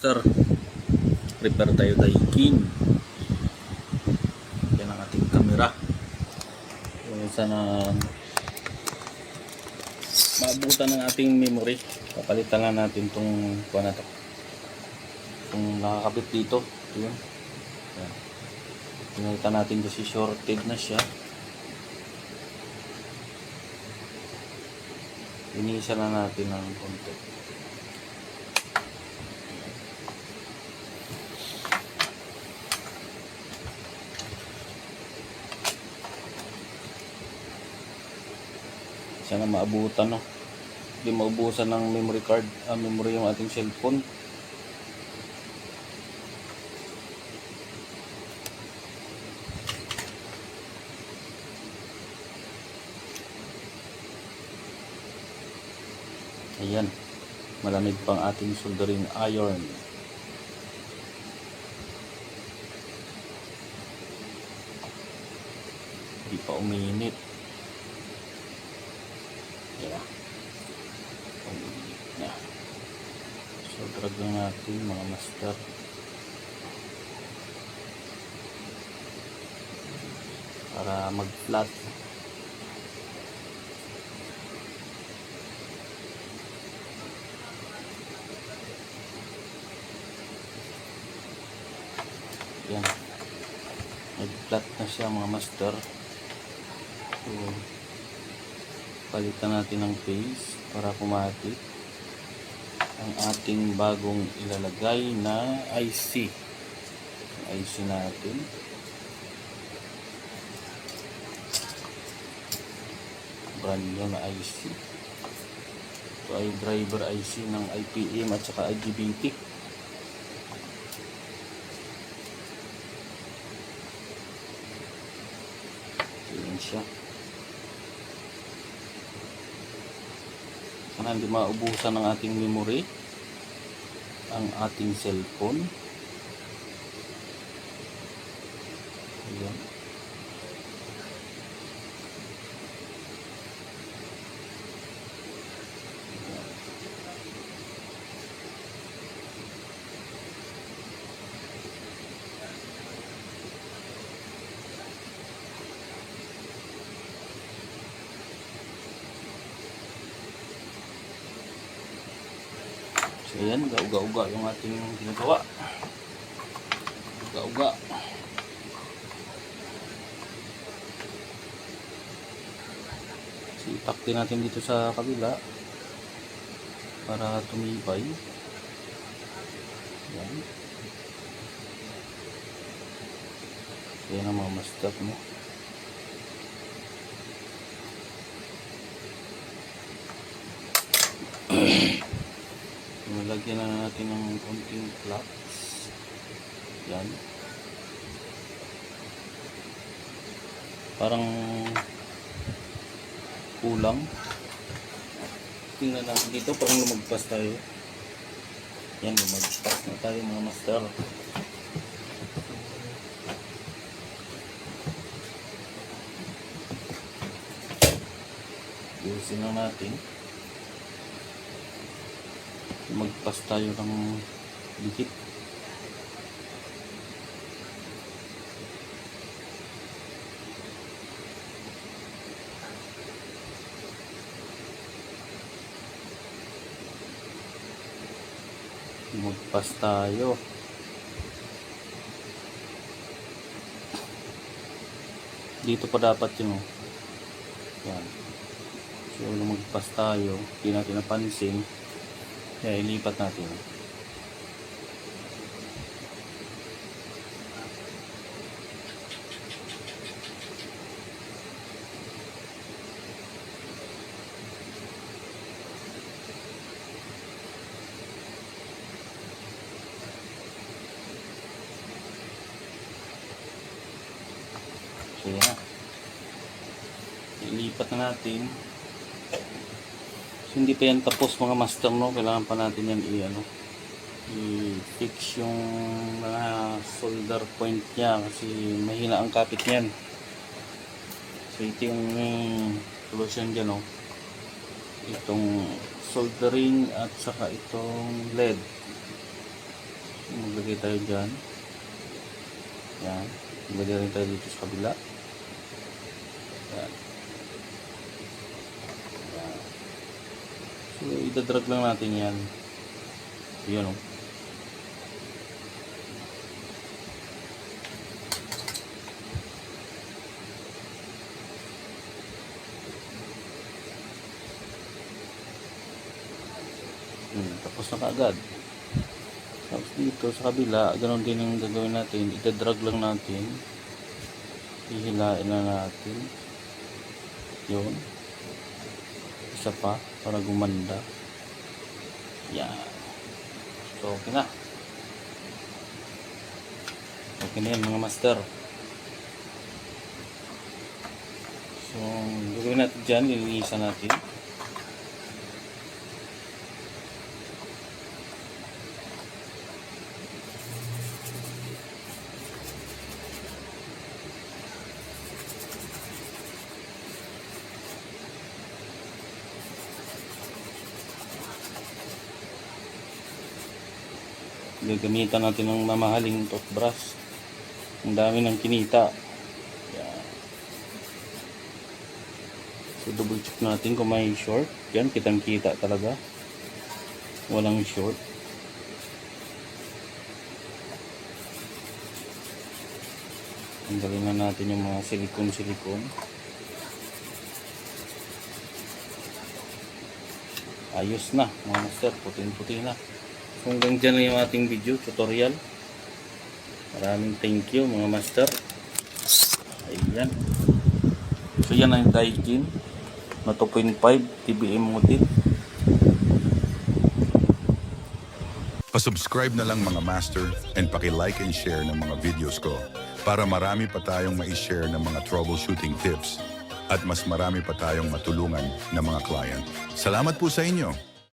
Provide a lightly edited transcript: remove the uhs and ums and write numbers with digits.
master, repair tayo kay King. Yan ang ating camera. Sana maabutan ng ating memory. Papalitan lang natin itong kuha na to, itong nakakabit dito. Yun. Yan. Pinalitan natin kasi shorted na siya. Inisa na natin ng konti. Sana maabutan, no? Hindi maubusan ng memory card, memory yung ating cellphone. Ayan, malamig pang ating soldering iron. Hindi pa uminit. Ayan, uminit na. So drag lang natin mga master. Para mag-flat. Yan, nag-flat na siya mga master. So palitan natin ng phase para pumatik ang ating bagong ilalagay na IC. IC natin, brand new na IC. Ito ay driver IC ng IPM at saka IGBT. Ayan siya. Sana hindi maubusan ng ating memory ang ating cellphone. Ayan. So ayan, uga-uga yung ating ginagawa. Uga-uga. So itak din natin dito sa kabila para tumibay. Ayan. So ayan ang mga master mo. Nalagyan na natin ng konting flux. Yan. Parang kulang. Tingnan natin dito, parang lumagpas tayo. Yan, lumagpas na tayo mga master. Ayusin na natin. Magpas tayo ng dikit. Magpas tayo. Dito pa dapat yun, oh. Yan. So magpas tayo, hindi natin napansin. Kaya ilipat natin. So yan na. Ilipat na natin. So, hindi pa yan tapos mga master, no? Kailangan pa natin yan i-fix yung mga solder point niya kasi mahina ang kapit niyan. So ito yung solution dyan, no? Itong soldering at saka itong LED. maglagay tayo dyan. Yan. Maglagay rin tayo dito sa kabila. Yan. Yan. So, idadrag lang natin yan. Yan o. Tapos na kaagad. Tapos dito sa kabila, ganoon din yung gagawin natin. Itadrag lang natin. Hihilain na natin. Yun. Isa pa para gumanda. Yan. So okay na. Okay na yan mga master. So gagawin natin dyan, lilinisan natin. Gagamitan natin ng mamahaling toothbrush. Ang dami ng kinita. Yan. So double check natin kung may short. Yan, kitang kita talaga. Walang short. Tanggalin na natin yung mga silikon. Ayos na mga master, puting-puti na. So hanggang dyan lang yung ating video tutorial. Maraming thank you mga master. Ayan. So yan ang Daikin na 2.5 TBM model. Pa-subscribe na lang mga master and paki-like and share ng mga videos ko para marami pa tayong ma-share ng mga troubleshooting tips at mas marami pa tayong matulungan ng mga client. Salamat po sa inyo!